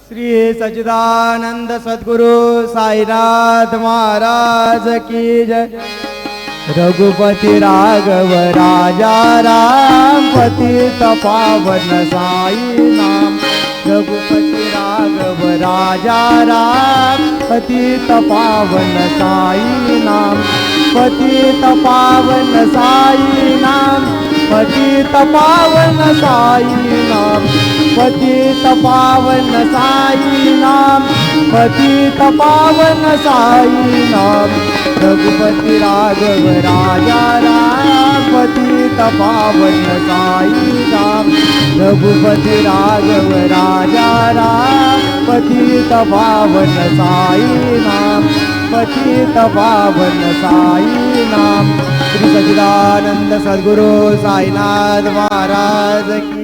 श्री सच्चिदानंद सद्गुरु साईनाथ महाराज की जय। रघुपति राघव राजा राम पतित पावन साई नाम। रघुपति राघव राजा राम पतित पावन साई नाम। पतित पावन साई नाम। पतित पावन साई नाम। पतित पावन साई नाम। पतित पावन साई नाम। रघुपति राघव राजा राम पतित पावन साई नाम। रघुपति राघव राजा राम पतित पावन साई नाम। पतित पावन साई नाम। श्री सच्चिदानंद सद्गुरु साईनाथ महाराज की